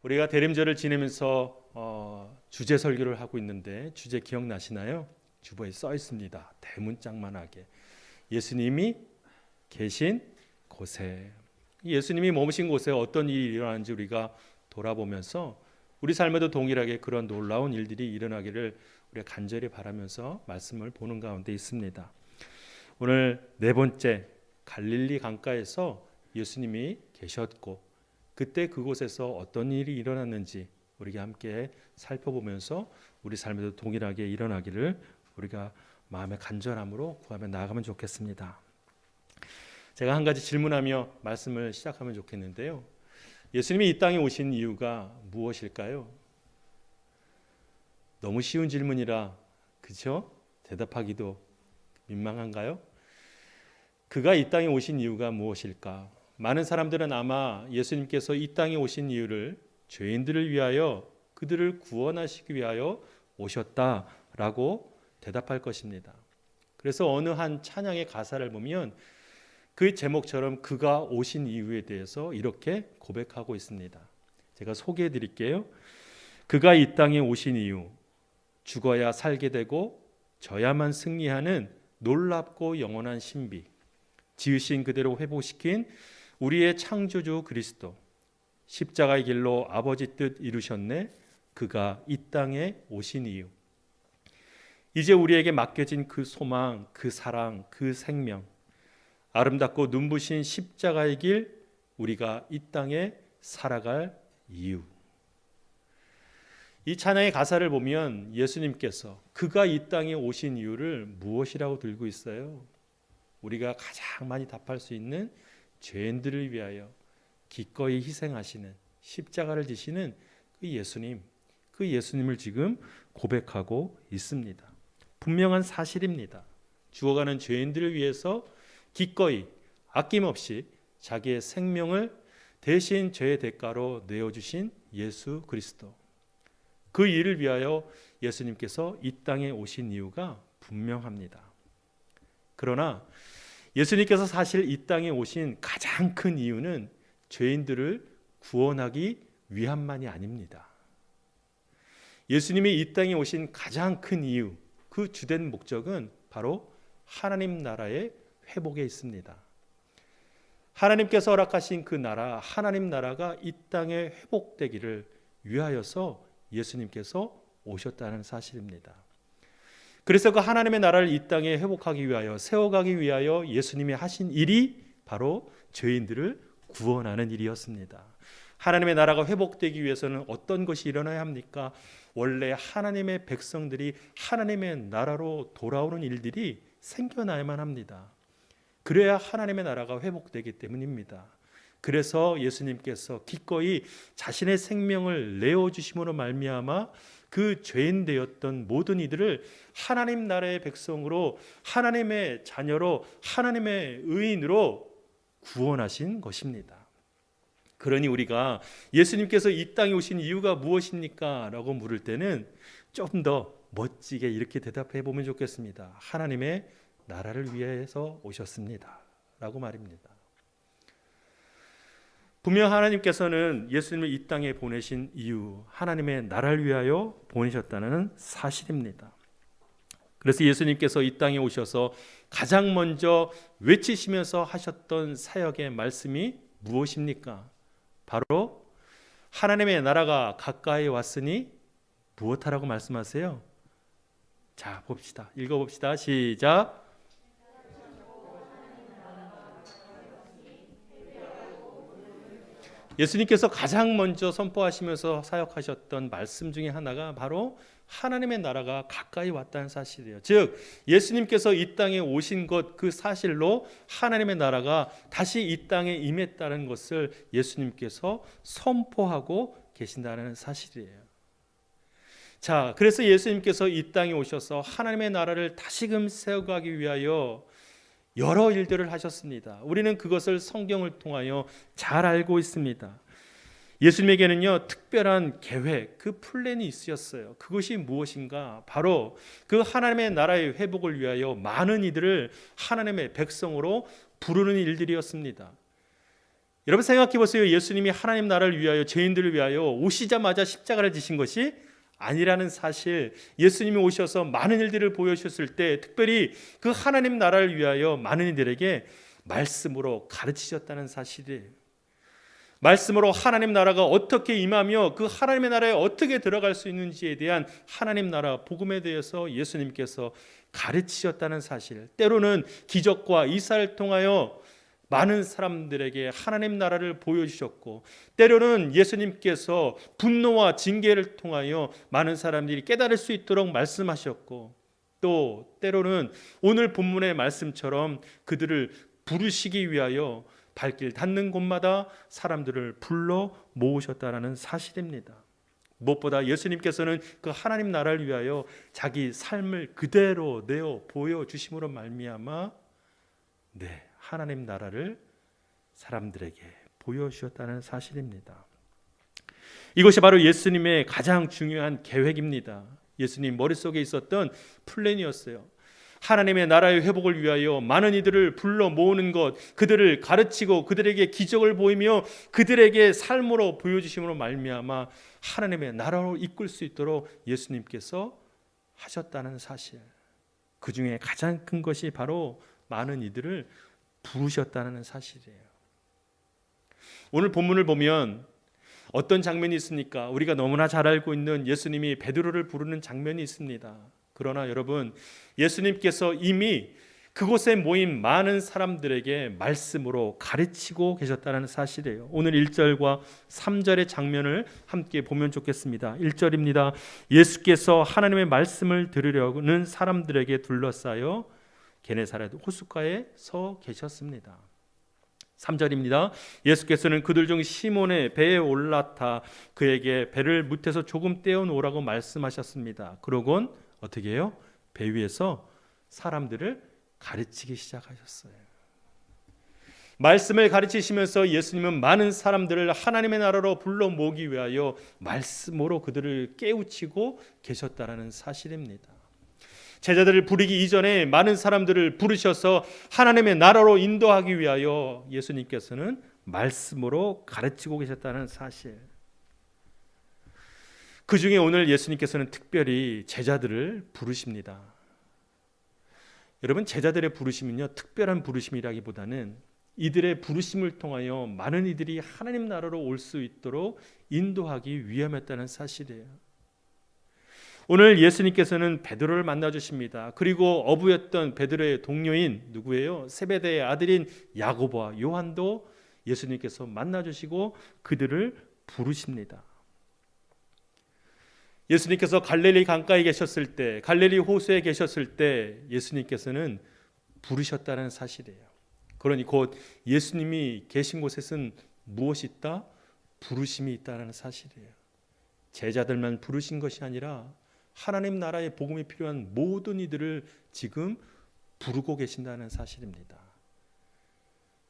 우리가 대림절을 지내면서 주제 설교를 하고 있는데 주제 기억나시나요? 주보에 써 있습니다. 대문짝만하게 예수님이 계신 곳에, 예수님이 머무신 곳에 어떤 일이 일어나는지 우리가 돌아보면서 우리 삶에도 동일하게 그런 놀라운 일들이 일어나기를 우리가 간절히 바라면서 말씀을 보는 가운데 있습니다. 오늘 네 번째, 갈릴리 강가에서 예수님이 계셨고 그때 그곳에서 어떤 일이 일어났는지 우리가 함께 살펴보면서 우리 삶에도 동일하게 일어나기를 우리가 마음의 간절함으로 구하며 나아가면 좋겠습니다. 제가 한 가지 질문하며 말씀을 시작하면 좋겠는데요. 예수님이 이 땅에 오신 이유가 무엇일까요? 너무 쉬운 질문이라 그렇죠? 대답하기도 민망한가요? 그가 이 땅에 오신 이유가 무엇일까? 많은 사람들은 아마 예수님께서 이 땅에 오신 이유를 죄인들을 위하여, 그들을 구원하시기 위하여 오셨다라고 대답할 것입니다. 그래서 어느 한 찬양의 가사를 보면 그 제목처럼 그가 오신 이유에 대해서 이렇게 고백하고 있습니다. 제가 소개해 드릴게요. 그가 이 땅에 오신 이유, 죽어야 살게 되고 져야만 승리하는 놀랍고 영원한 신비, 지으신 그대로 회복시킨 우리의 창조주 그리스도, 십자가의 길로 아버지 뜻 이루셨네. 그가 이 땅에 오신 이유, 이제 우리에게 맡겨진 그 소망, 그 사랑, 그 생명, 아름답고 눈부신 십자가의 길, 우리가 이 땅에 살아갈 이유. 이 찬양의 가사를 보면 예수님께서 그가 이 땅에 오신 이유를 무엇이라고 들고 있어요? 우리가 가장 많이 답할 수 있는 죄인들을 위하여 기꺼이 희생하시는, 십자가를 지시는 그 예수님, 그 예수님을 지금 고백하고 있습니다. 분명한 사실입니다. 죽어가는 죄인들을 위해서 기꺼이 아낌없이 자기의 생명을 대신 죄의 대가로 내어주신 예수 그리스도, 그 일을 위하여 예수님께서 이 땅에 오신 이유가 분명합니다. 그러나 예수님께서 사실 이 땅에 오신 가장 큰 이유는 죄인들을 구원하기 위함만이 아닙니다. 예수님이 이 땅에 오신 가장 큰 이유, 그 주된 목적은 바로 하나님 나라의 회복에 있습니다. 하나님께서 허락하신 그 나라, 하나님 나라가 이 땅에 회복되기를 위하여서 예수님께서 오셨다는 사실입니다. 그래서 그 하나님의 나라를 이 땅에 회복하기 위하여, 세워가기 위하여 예수님이 하신 일이 바로 죄인들을 구원하는 일이었습니다. 하나님의 나라가 회복되기 위해서는 어떤 것이 일어나야 합니까? 원래 하나님의 백성들이 하나님의 나라로 돌아오는 일들이 생겨나야만 합니다. 그래야 하나님의 나라가 회복되기 때문입니다. 그래서 예수님께서 기꺼이 자신의 생명을 내어주심으로 말미암아 그 죄인 되었던 모든 이들을 하나님 나라의 백성으로, 하나님의 자녀로, 하나님의 의인으로 구원하신 것입니다. 그러니 우리가 예수님께서 이 땅에 오신 이유가 무엇입니까? 라고 물을 때는 좀 더 멋지게 이렇게 대답해 보면 좋겠습니다. 하나님의 나라를 위해서 오셨습니다 라고 말입니다. 분명 하나님께서는 예수님을 이 땅에 보내신 이유, 하나님의 나라를 위하여 보내셨다는 사실입니다. 그래서 예수님께서 이 땅에 오셔서 가장 먼저 외치시면서 하셨던 사역의 말씀이 무엇입니까? 바로 하나님의 나라가 가까이 왔으니 무엇하라고 말씀하세요? 자, 봅시다. 읽어봅시다. 시작. 예수님께서 가장 먼저 선포하시면서 사역하셨던 말씀 중에 하나가 바로 하나님의 나라가 가까이 왔다는 사실이에요. 즉 예수님께서 이 땅에 오신 것, 그 사실로 하나님의 나라가 다시 이 땅에 임했다는 것을 예수님께서 선포하고 계신다는 사실이에요. 자, 그래서 예수님께서 이 땅에 오셔서 하나님의 나라를 다시금 세워가기 위하여 여러 일들을 하셨습니다. 우리는 그것을 성경을 통하여 잘 알고 있습니다. 예수님에게는요, 특별한 계획, 그 플랜이 있으셨어요. 그것이 무엇인가? 바로 그 하나님의 나라의 회복을 위하여 많은 이들을 하나님의 백성으로 부르는 일들이었습니다. 여러분 생각해 보세요. 예수님이 하나님 나라를 위하여 죄인들을 위하여 오시자마자 십자가를 지신 것이 아니라는 사실, 예수님이 오셔서 많은 일들을 보여주셨을 때 특별히 그 하나님 나라를 위하여 많은 이들에게 말씀으로 가르치셨다는 사실이에요. 말씀으로 하나님 나라가 어떻게 임하며 그 하나님의 나라에 어떻게 들어갈 수 있는지에 대한 하나님 나라 복음에 대해서 예수님께서 가르치셨다는 사실, 때로는 기적과 이사를 통하여 많은 사람들에게 하나님 나라를 보여주셨고, 때로는 예수님께서 분노와 징계를 통하여 많은 사람들이 깨달을 수 있도록 말씀하셨고, 또 때로는 오늘 본문의 말씀처럼 그들을 부르시기 위하여 발길 닿는 곳마다 사람들을 불러 모으셨다는 사실입니다. 무엇보다 예수님께서는 그 하나님 나라를 위하여 자기 삶을 그대로 내어 보여주심으로 말미암아 하나님 나라를 사람들에게 보여주셨다는 사실입니다. 이것이 바로 예수님의 가장 중요한 계획입니다. 예수님 머릿속에 있었던 플랜이었어요. 하나님의 나라의 회복을 위하여 많은 이들을 불러 모으는 것, 그들을 가르치고 그들에게 기적을 보이며 그들에게 삶으로 보여주심으로 말미암아 하나님의 나라로 이끌 수 있도록 예수님께서 하셨다는 사실, 그 중에 가장 큰 것이 바로 많은 이들을 부르셨다는 사실이에요. 오늘 본문을 보면 어떤 장면이 있습니까? 우리가 너무나 잘 알고 있는 예수님이 베드로를 부르는 장면이 있습니다. 그러나 여러분, 예수님께서 이미 그곳에 모인 많은 사람들에게 말씀으로 가르치고 계셨다는 사실이에요. 오늘 1절과 3절의 장면을 함께 보면 좋겠습니다. 1절입니다. 예수께서 하나님의 말씀을 들으려는 사람들에게 둘러싸여 게네사렛 호숫가에 서 계셨습니다. 3절입니다. 예수께서는 그들 중 시몬의 배에 올라타 그에게 배를 무태서 조금 떼어 놓으라고 말씀하셨습니다. 그러곤 어떻게 해요? 배 위에서 사람들을 가르치기 시작하셨어요. 말씀을 가르치시면서 예수님은 많은 사람들을 하나님의 나라로 불러 모으기 위하여 말씀으로 그들을 깨우치고 계셨다는 사실입니다. 제자들을 부르기 이전에 많은 사람들을 부르셔서 하나님의 나라로 인도하기 위하여 예수님께서는 말씀으로 가르치고 계셨다는 사실, 그 중에 오늘 예수님께서는 특별히 제자들을 부르십니다. 여러분, 제자들의 부르심은요, 특별한 부르심이라기보다는 이들의 부르심을 통하여 많은 이들이 하나님 나라로 올 수 있도록 인도하기 위함이었다는 사실이에요. 오늘 예수님께서는 베드로를 만나 주십니다. 그리고 어부였던 베드로의 동료인 누구예요? 세베대의 아들인 야고보와 요한도 예수님께서 만나 주시고 그들을 부르십니다. 예수님께서 갈릴리 강가에 계셨을 때, 갈릴리 호수에 계셨을 때 예수님께서는 부르셨다는 사실이에요. 그러니 곧 예수님이 계신 곳에는 무엇이 있다? 부르심이 있다는 사실이에요. 제자들만 부르신 것이 아니라 하나님 나라의 복음이 필요한 모든 이들을 지금 부르고 계신다는 사실입니다.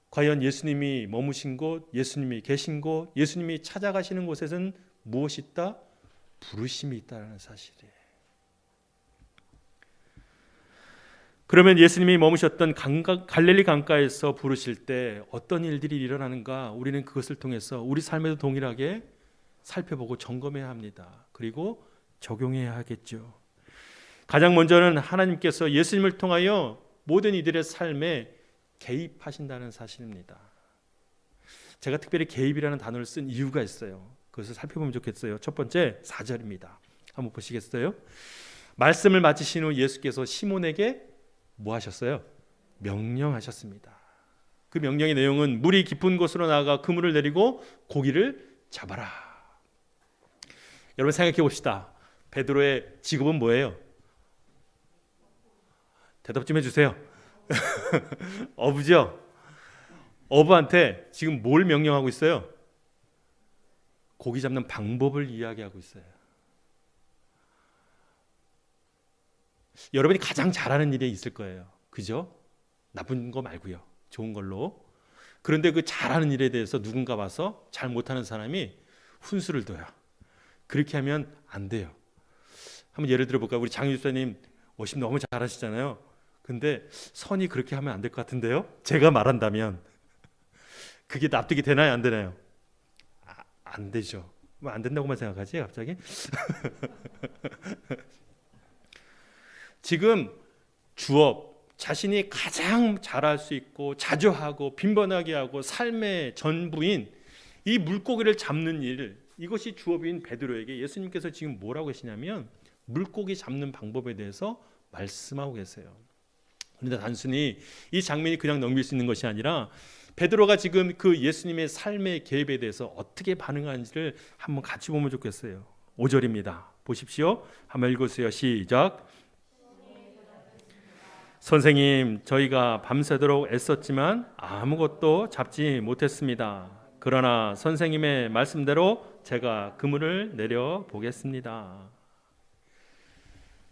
과연 예수님이 머무신 곳, 예수님이 계신 곳, 예수님이 찾아가시는 곳에는 무엇이 있다? 부르심이 있다는 사실이에요. 그러면 예수님이 머무셨던 갈릴리 강가에서 부르실 때 어떤 일들이 일어나는가? 우리는 그것을 통해서 우리 삶에도 동일하게 살펴보고 점검해야 합니다. 그리고 적용해야 하겠죠. 가장 먼저는 하나님께서 예수님을 통하여 모든 이들의 삶에 개입하신다는 사실입니다. 제가 특별히 개입이라는 단어를 쓴 이유가 있어요. 그것을 살펴보면 좋겠어요. 첫 번째 4절입니다. 한번 보시겠어요? 말씀을 마치신 후 예수께서 시몬에게 뭐 하셨어요? 명령하셨습니다. 그 명령의 내용은 물이 깊은 곳으로 나아가 그물을 내리고 고기를 잡아라. 여러분 생각해 봅시다. 베드로의 직업은 뭐예요? 대답 좀 해주세요. 어부죠? 어부한테 지금 뭘 명령하고 있어요? 고기 잡는 방법을 이야기하고 있어요. 여러분이 가장 잘하는 일이 있을 거예요. 그죠? 나쁜 거 말고요. 좋은 걸로. 그런데 그 잘하는 일에 대해서 누군가 와서 잘 못하는 사람이 훈수를 둬요. 그렇게 하면 안 돼요. 한번 예를 들어볼까요? 우리 장유 집사님 워십 너무 잘하시잖아요. 근데 선이 그렇게 하면 안 될 것 같은데요? 제가 말한다면. 그게 납득이 되나요, 안 되나요? 안 되죠. 뭐 안 된다고만 생각하지 갑자기? 지금 주업, 자신이 가장 잘할 수 있고 자주 하고 빈번하게 하고 삶의 전부인 이 물고기를 잡는 일, 이것이 주업인 베드로에게 예수님께서 지금 뭐라고 하시냐면 물고기 잡는 방법에 대해서 말씀하고 계세요. 그런데 단순히 이 장면이 그냥 넘길 수 있는 것이 아니라 베드로가 지금 그 예수님의 삶의 개입에 대해서 어떻게 반응하는지를 한번 같이 보면 좋겠어요. 5절입니다. 보십시오. 한번 읽으세요. 시작. 선생님, 저희가 밤새도록 애썼지만 아무것도 잡지 못했습니다. 그러나 선생님의 말씀대로 제가 그물을 내려 보겠습니다.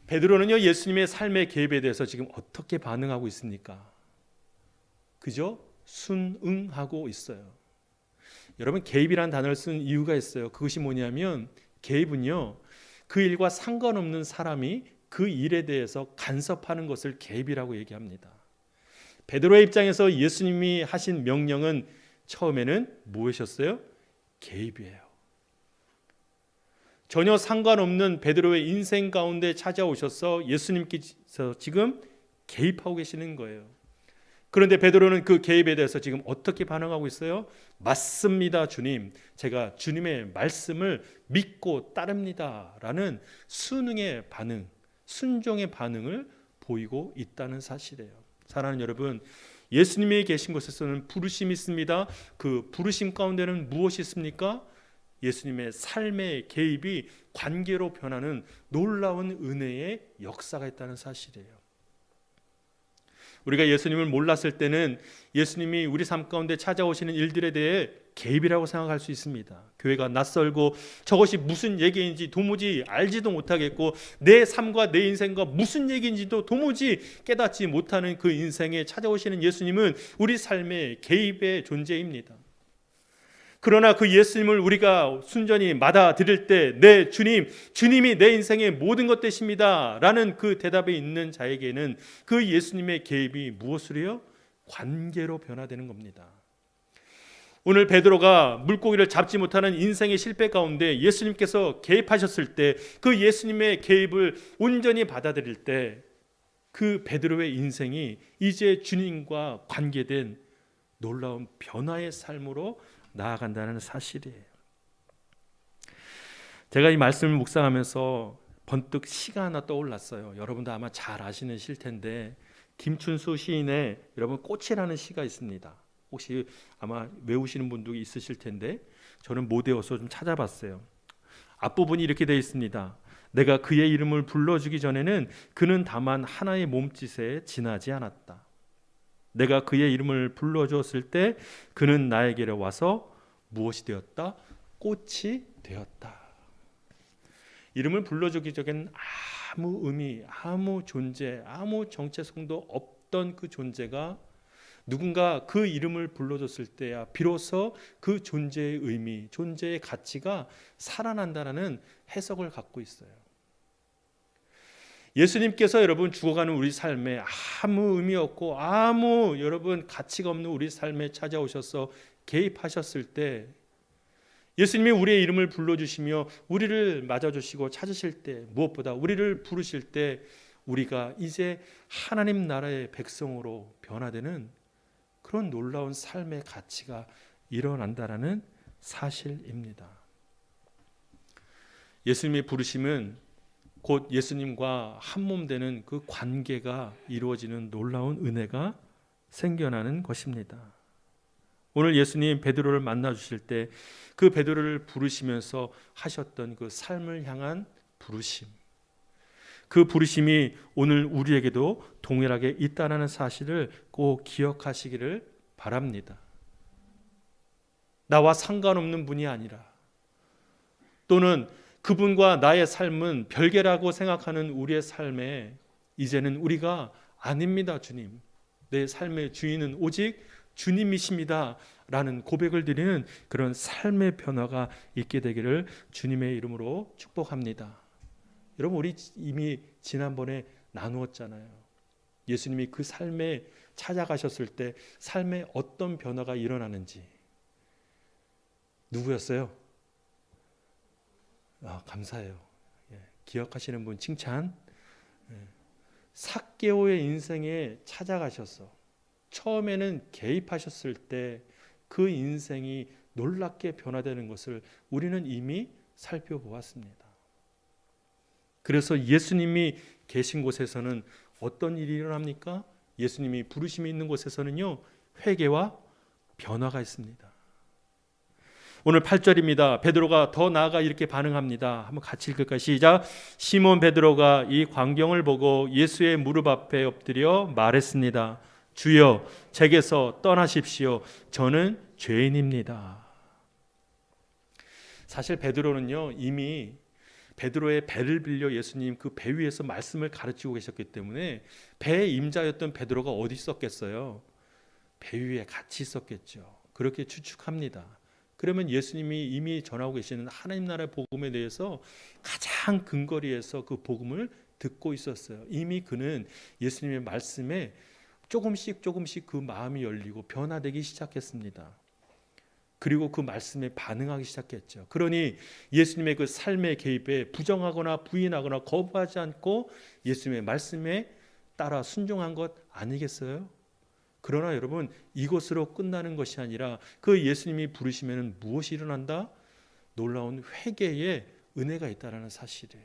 베드로는요, 예수님의 삶의 개입에 대해서 지금 어떻게 반응하고 있습니까? 그저 순응하고 있어요. 여러분, 개입이라는 단어를 쓴 이유가 있어요. 그것이 뭐냐면 개입은요, 그 일과 상관없는 사람이 그 일에 대해서 간섭하는 것을 개입이라고 얘기합니다. 베드로의 입장에서 예수님이 하신 명령은 처음에는 무엇이었어요? 개입이에요. 전혀 상관없는 베드로의 인생 가운데 찾아오셔서 예수님께서 지금 개입하고 계시는 거예요. 그런데 베드로는 그 개입에 대해서 지금 어떻게 반응하고 있어요? 맞습니다, 주님. 제가 주님의 말씀을 믿고 따릅니다. 라는 순응의 반응, 순종의 반응을 보이고 있다는 사실이에요. 사랑하는 여러분, 예수님이 계신 곳에서는 부르심이 있습니다. 그 부르심 가운데는 무엇이 있습니까? 예수님의 삶의 개입이 관계로 변하는 놀라운 은혜의 역사가 있다는 사실이에요. 우리가 예수님을 몰랐을 때는 예수님이 우리 삶 가운데 찾아오시는 일들에 대해 개입이라고 생각할 수 있습니다. 교회가 낯설고 저것이 무슨 얘기인지 도무지 알지도 못하겠고 내 삶과 내 인생과 무슨 얘기인지도 도무지 깨닫지 못하는 그 인생에 찾아오시는 예수님은 우리 삶의 개입의 존재입니다. 그러나 그 예수님을 우리가 순전히 받아들일 때 내 주님이 내 인생의 모든 것 되십니다 라는 그 대답에 있는 자에게는 그 예수님의 개입이 무엇으로요? 관계로 변화되는 겁니다. 오늘 베드로가 물고기를 잡지 못하는 인생의 실패 가운데 예수님께서 개입하셨을 때 그 예수님의 개입을 온전히 받아들일 때 그 베드로의 인생이 이제 주님과 관계된 놀라운 변화의 삶으로 나아간다는 사실이에요. 제가 이 말씀을 묵상하면서 번뜩 시가 하나 떠올랐어요. 여러분도 아마 잘 아시는 시일 텐데 김춘수 시인의 여러분 꽃이라는 시가 있습니다. 혹시 아마 외우시는 분도 있으실 텐데 저는 못 외워서 좀 찾아봤어요. 앞부분이 이렇게 되어 있습니다. 내가 그의 이름을 불러주기 전에는 그는 다만 하나의 몸짓에 지나지 않았다. 내가 그의 이름을 불러주었을 때 그는 나에게로 와서 무엇이 되었다? 꽃이 되었다. 이름을 불러주기 전에는 아무 의미, 아무 존재, 아무 정체성도 없던 그 존재가 누군가 그 이름을 불러줬을 때야 비로소 그 존재의 의미, 존재의 가치가 살아난다는 해석을 갖고 있어요. 예수님께서 여러분 죽어가는 우리 삶에 아무 의미 없고 아무 여러분 가치가 없는 우리 삶에 찾아오셔서 개입하셨을 때 예수님이 우리의 이름을 불러주시며 우리를 맞아주시고 찾으실 때 무엇보다 우리를 부르실 때 우리가 이제 하나님 나라의 백성으로 변화되는 그런 놀라운 삶의 가치가 일어난다는 사실입니다. 예수님의 부르심은 곧 예수님과 한몸 되는 그 관계가 이루어지는 놀라운 은혜가 생겨나는 것입니다. 오늘 예수님 베드로를 만나 주실 때 그 베드로를 부르시면서 하셨던 그 삶을 향한 부르심, 그 부르심이 오늘 우리에게도 동일하게 있다는 사실을 꼭 기억하시기를 바랍니다. 나와 상관없는 분이 아니라 또는 그분과 나의 삶은 별개라고 생각하는 우리의 삶에 이제는 우리가 아닙니다, 주님. 내 삶의 주인은 오직 주님이십니다 라는 고백을 드리는 그런 삶의 변화가 있게 되기를 주님의 이름으로 축복합니다. 여러분, 우리 이미 지난번에 나누었잖아요. 예수님이 그 삶에 찾아가셨을 때 삶에 어떤 변화가 일어나는지, 누구였어요? 감사해요. 기억하시는 분 칭찬. 삭개오의 인생에 찾아가셔서 처음에는 개입하셨을 때 그 인생이 놀랍게 변화되는 것을 우리는 이미 살펴보았습니다. 그래서 예수님이 계신 곳에서는 어떤 일이 일어납니까? 예수님이 부르심이 있는 곳에서는요, 회개와 변화가 있습니다. 오늘 8절입니다. 베드로가 더 나아가 이렇게 반응합니다. 한번 같이 읽을까요? 시작. 시몬 베드로가 이 광경을 보고 예수의 무릎 앞에 엎드려 말했습니다. 주여, 제게서 떠나십시오. 저는 죄인입니다. 사실 베드로는요, 이미 베드로의 배를 빌려 예수님 그 배 위에서 말씀을 가르치고 계셨기 때문에 배의 임자였던 베드로가 어디 있었겠어요? 배 위에 같이 있었겠죠. 그렇게 추측합니다. 그러면 예수님이 이미 전하고 계시는 하나님 나라의 복음에 대해서 가장 근거리에서 그 복음을 듣고 있었어요. 이미 그는 예수님의 말씀에 조금씩 그 마음이 열리고 변화되기 시작했습니다. 그리고 그 말씀에 반응하기 시작했죠. 그러니 예수님의 그 삶의 개입에 부정하거나 부인하거나 거부하지 않고 예수님의 말씀에 따라 순종한 것 아니겠어요? 그러나 여러분, 이것으로 끝나는 것이 아니라 그 예수님이 부르시면 무엇이 일어난다? 놀라운 회개의 은혜가 있다는 사실이에요.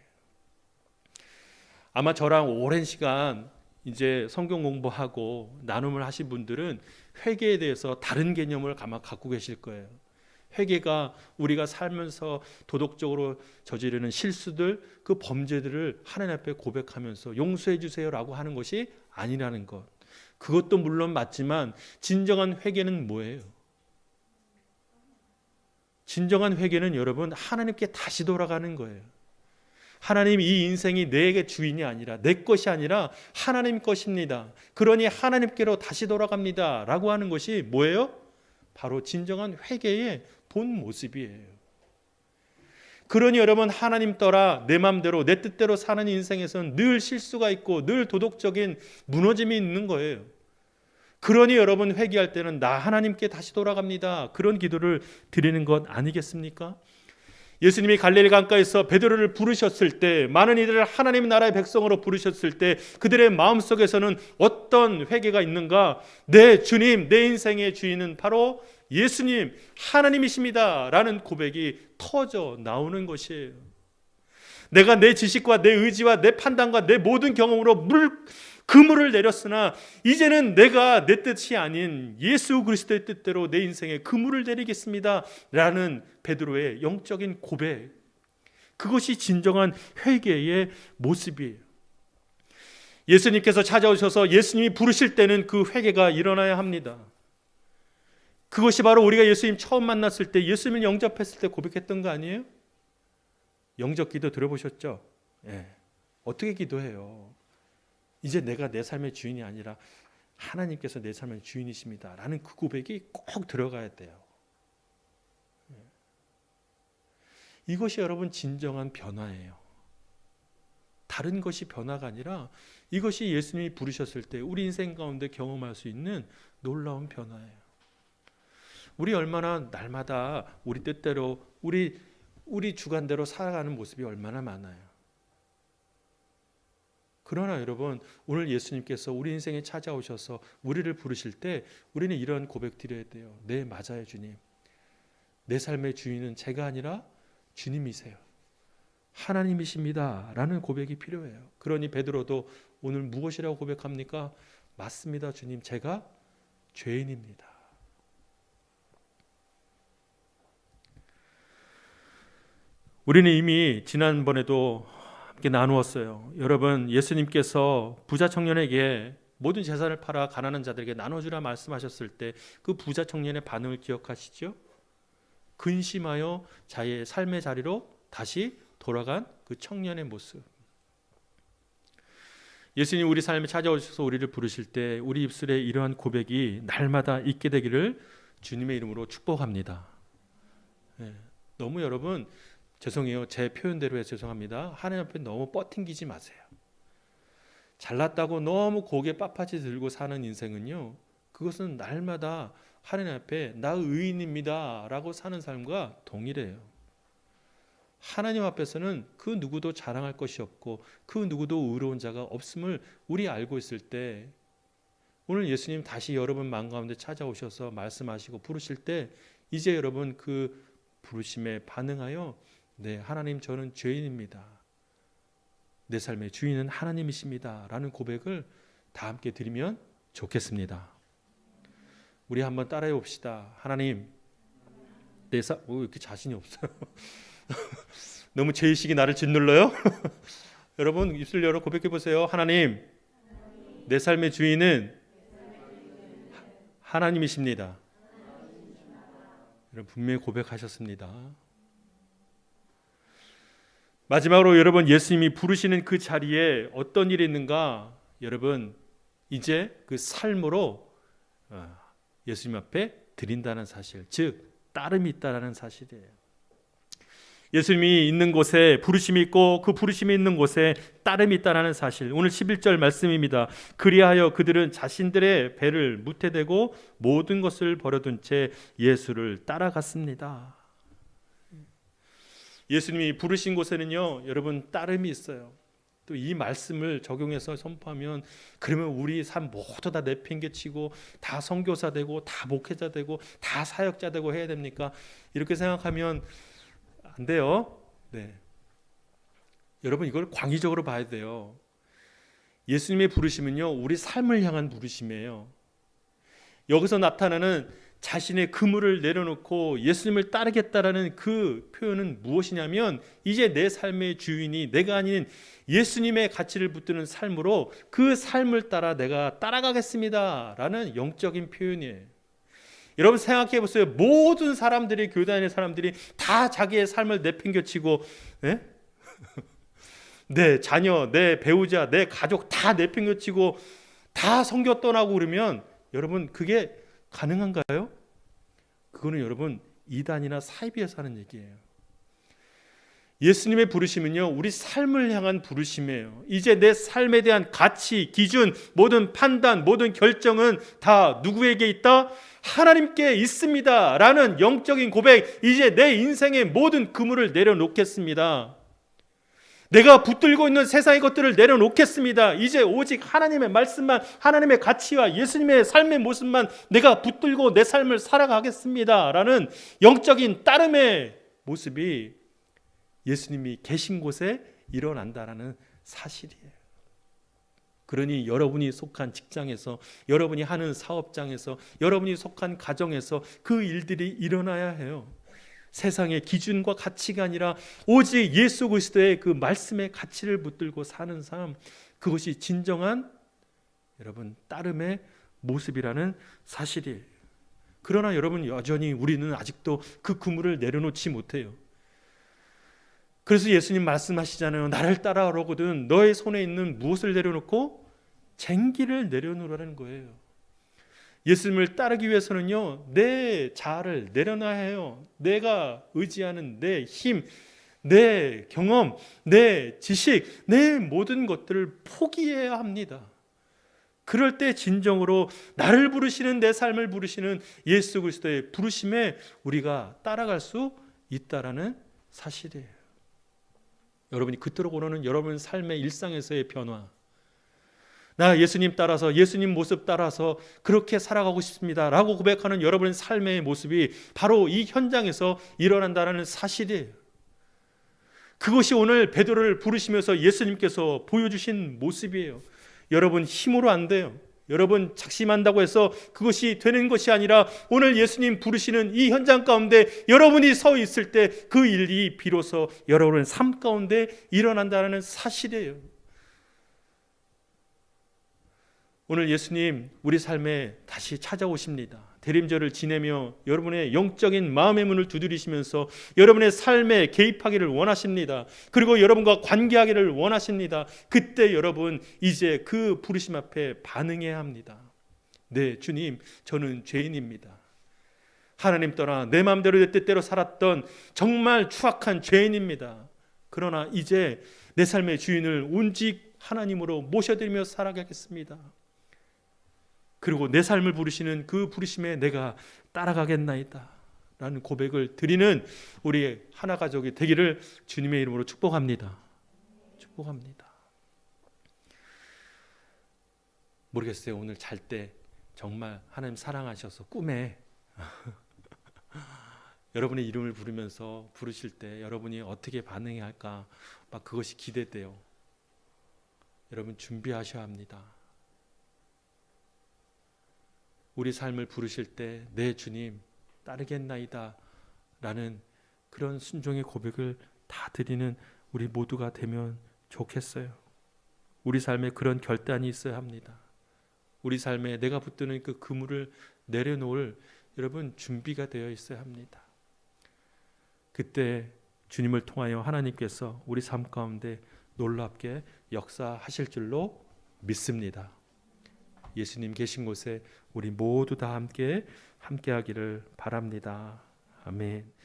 아마 저랑 오랜 시간 이제 성경 공부하고 나눔을 하신 분들은 회개에 대해서 다른 개념을 아마 갖고 계실 거예요. 회개가 우리가 살면서 도덕적으로 저지르는 실수들, 그 범죄들을 하나님 앞에 고백하면서 용서해 주세요라고 하는 것이 아니라는 것. 그것도 물론 맞지만 진정한 회개는 뭐예요? 진정한 회개는 여러분, 하나님께 다시 돌아가는 거예요. 하나님, 이 인생이 내게 주인이 아니라, 내 것이 아니라 하나님 것입니다. 그러니 하나님께로 다시 돌아갑니다 라고 하는 것이 뭐예요? 바로 진정한 회개의 본 모습이에요. 그러니 여러분, 하나님 따라 내 마음대로 내 뜻대로 사는 인생에서는 늘 실수가 있고 늘 도덕적인 무너짐이 있는 거예요. 그러니 여러분, 회개할 때는 나 하나님께 다시 돌아갑니다, 그런 기도를 드리는 것 아니겠습니까? 예수님이 갈릴리 강가에서 베드로를 부르셨을 때, 많은 이들을 하나님 나라의 백성으로 부르셨을 때 그들의 마음속에서는 어떤 회개가 있는가? 내 주님, 내 인생의 주인은 바로 예수님, 하나님이십니다 라는 고백이 터져 나오는 것이에요. 내가 내 지식과 내 의지와 내 판단과 내 모든 경험으로 그물을 내렸으나 이제는 내가 내 뜻이 아닌 예수 그리스도의 뜻대로 내 인생에 그물을 내리겠습니다 라는 베드로의 영적인 고백, 그것이 진정한 회개의 모습이에요. 예수님께서 찾아오셔서 예수님이 부르실 때는 그 회개가 일어나야 합니다. 그것이 바로 우리가 예수님 처음 만났을 때, 예수님을 영접했을 때 고백했던 거 아니에요? 영접 기도 들어보셨죠? 어떻게 기도해요? 이제 내가 내 삶의 주인이 아니라 하나님께서 내 삶의 주인이십니다 라는 그 고백이 꼭 들어가야 돼요. 이것이 여러분 진정한 변화예요. 다른 것이 변화가 아니라 이것이 예수님이 부르셨을 때 우리 인생 가운데 경험할 수 있는 놀라운 변화예요. 우리 얼마나 날마다 우리 뜻대로 우리 주관대로 살아가는 모습이 얼마나 많아요. 그러나 여러분, 오늘 예수님께서 우리 인생에 찾아오셔서 우리를 부르실 때 우리는 이런 고백 드려야 돼요. 네, 맞아요 주님. 내 삶의 주인은 제가 아니라 주님이세요. 하나님이십니다 라는 고백이 필요해요. 그러니 베드로도 오늘 무엇이라고 고백합니까? 맞습니다 주님, 제가 죄인입니다. 우리는 이미 지난번에도 함께 나누었어요. 여러분, 예수님께서 부자 청년에게 모든 재산을 팔아 가난한 자들에게 나눠주라 말씀하셨을 때 그 부자 청년의 반응을 기억하시죠? 근심하여 자기의 삶의 자리로 다시 돌아간 그 청년의 모습. 예수님 우리 삶에 찾아오셔서 우리를 부르실 때 우리 입술에 이러한 고백이 날마다 있게 되기를 주님의 이름으로 축복합니다. 너무 여러분, 죄송해요, 제 표현대로 해서 죄송합니다. 하나님 앞에 너무 뻗팅기지 마세요. 잘났다고 너무 고개 빳빳이 들고 사는 인생은요, 그것은 날마다 하나님 앞에 나 의인입니다 라고 사는 삶과 동일해요. 하나님 앞에서는 그 누구도 자랑할 것이 없고 그 누구도 의로운 자가 없음을 우리 알고 있을 때, 오늘 예수님 다시 여러분 마음 가운데 찾아오셔서 말씀하시고 부르실 때 이제 여러분 그 부르심에 반응하여 네, 하나님 저는 죄인입니다, 내 삶의 주인은 하나님이십니다 라는 고백을 다 함께 드리면 좋겠습니다. 우리 한번 따라해 봅시다. 하나님, 내 삶, 왜 이렇게 자신이 없어요? 너무 죄의식이 나를 짓눌러요? 여러분 입술 열어 고백해 보세요. 하나님, 내 삶의 주인은 하나님이십니다. 여러분 분명히 고백하셨습니다. 마지막으로 여러분 예수님이 부르시는 그 자리에 어떤 일이 있는가, 여러분 이제 그 삶으로 예수님 앞에 드린다는 사실, 즉 따름이 있다라는 사실이에요. 예수님이 있는 곳에 부르심이 있고 그 부르심이 있는 곳에 따름이 있다는 사실, 오늘 11절 말씀입니다. 그리하여 그들은 자신들의 배를 무태대고 모든 것을 버려둔 채 예수를 따라갔습니다. 예수님이 부르신 곳에는요 여러분 따름이 있어요. 또 이 말씀을 적용해서 선포하면, 그러면 우리 삶 모두 다 내팽개치고 다 선교사 되고 다 목회자 되고 다 사역자 되고 해야 됩니까? 이렇게 생각하면 안 돼요. 네. 여러분 이걸 광의적으로 봐야 돼요. 예수님의 부르심은요 우리 삶을 향한 부르심이에요. 여기서 나타나는 자신의 그물을 내려놓고 예수님을 따르겠다라는 그 표현은 무엇이냐면, 이제 내 삶의 주인이 내가 아닌 예수님의 가치를 붙드는 삶으로 그 삶을 따라 내가 따라가겠습니다 라는 영적인 표현이에요. 여러분 생각해 보세요. 모든 사람들이, 교회 다니는 사람들이 다 자기의 삶을 내팽개치고 네? 내 자녀, 내 배우자, 내 가족 다 내팽개치고 다 선교 떠나고 그러면 여러분 그게 가능한가요? 그거는 여러분 이단이나 사이비에서 하는 얘기예요. 예수님의 부르심은요 우리 삶을 향한 부르심이에요. 이제 내 삶에 대한 가치, 기준, 모든 판단, 모든 결정은 다 누구에게 있다? 하나님께 있습니다 라는 영적인 고백. 이제 내 인생의 모든 그물을 내려놓겠습니다. 내가 붙들고 있는 세상의 것들을 내려놓겠습니다. 이제 오직 하나님의 말씀만, 하나님의 가치와 예수님의 삶의 모습만 내가 붙들고 내 삶을 살아가겠습니다 라는 영적인 따름의 모습이 예수님이 계신 곳에 일어난다라는 사실이에요. 그러니 여러분이 속한 직장에서, 여러분이 하는 사업장에서, 여러분이 속한 가정에서 그 일들이 일어나야 해요. 세상의 기준과 가치가 아니라 오직 예수 그리스도의 그 말씀의 가치를 붙들고 사는 삶, 그것이 진정한 여러분 따름의 모습이라는 사실이에요. 그러나 여러분 여전히 우리는 아직도 그 그물을 내려놓지 못해요. 그래서 예수님 말씀하시잖아요. 나를 따라오거든 너의 손에 있는 무엇을 내려놓고 쟁기를 내려놓으라는 거예요. 예수님을 따르기 위해서는요 내 자아를 내려놔야 해요. 내가 의지하는 내 힘, 내 경험, 내 지식, 내 모든 것들을 포기해야 합니다. 그럴 때 진정으로 나를 부르시는, 내 삶을 부르시는 예수 그리스도의 부르심에 우리가 따라갈 수 있다라는 사실이에요. 여러분이 그토록 원하는 여러분 삶의 일상에서의 변화, 나 예수님 따라서, 예수님 모습 따라서 그렇게 살아가고 싶습니다 라고 고백하는 여러분의 삶의 모습이 바로 이 현장에서 일어난다는 사실이에요. 그것이 오늘 베드로를 부르시면서 예수님께서 보여주신 모습이에요. 여러분 힘으로 안 돼요. 여러분 작심한다고 해서 그것이 되는 것이 아니라 오늘 예수님 부르시는 이 현장 가운데 여러분이 서 있을 때 그 일이 비로소 여러분의 삶 가운데 일어난다는 사실이에요. 오늘 예수님 우리 삶에 다시 찾아오십니다. 대림절을 지내며 여러분의 영적인 마음의 문을 두드리시면서 여러분의 삶에 개입하기를 원하십니다. 그리고 여러분과 관계하기를 원하십니다. 그때 여러분 이제 그 부르심 앞에 반응해야 합니다. 네, 주님, 저는 죄인입니다. 하나님 떠나 내 마음대로 내 뜻대로 살았던 정말 추악한 죄인입니다. 그러나 이제 내 삶의 주인을 오직 하나님으로 모셔드리며 살아가겠습니다. 그리고 내 삶을 부르시는 그 부르심에 내가 따라가겠나이다 라는 고백을 드리는 우리 하나 가족이 되기를 주님의 이름으로 축복합니다. 축복합니다. 모르겠어요. 오늘 잘 때 정말 하나님 사랑하셔서 꿈에 여러분의 이름을 부르면서 부르실 때 여러분이 어떻게 반응해야 할까 막 그것이 기대돼요. 여러분 준비하셔야 합니다. 우리 삶을 부르실 때 내 주님 따르겠나이다 라는 그런 순종의 고백을 다 드리는 우리 모두가 되면 좋겠어요. 우리 삶에 그런 결단이 있어야 합니다. 우리 삶에 내가 붙드는 그 그물을 내려놓을 여러분 준비가 되어 있어야 합니다. 그때 주님을 통하여 하나님께서 우리 삶 가운데 놀랍게 역사하실 줄로 믿습니다. 예수님 계신 곳에 우리 모두 다 함께 하기를 바랍니다. 아멘.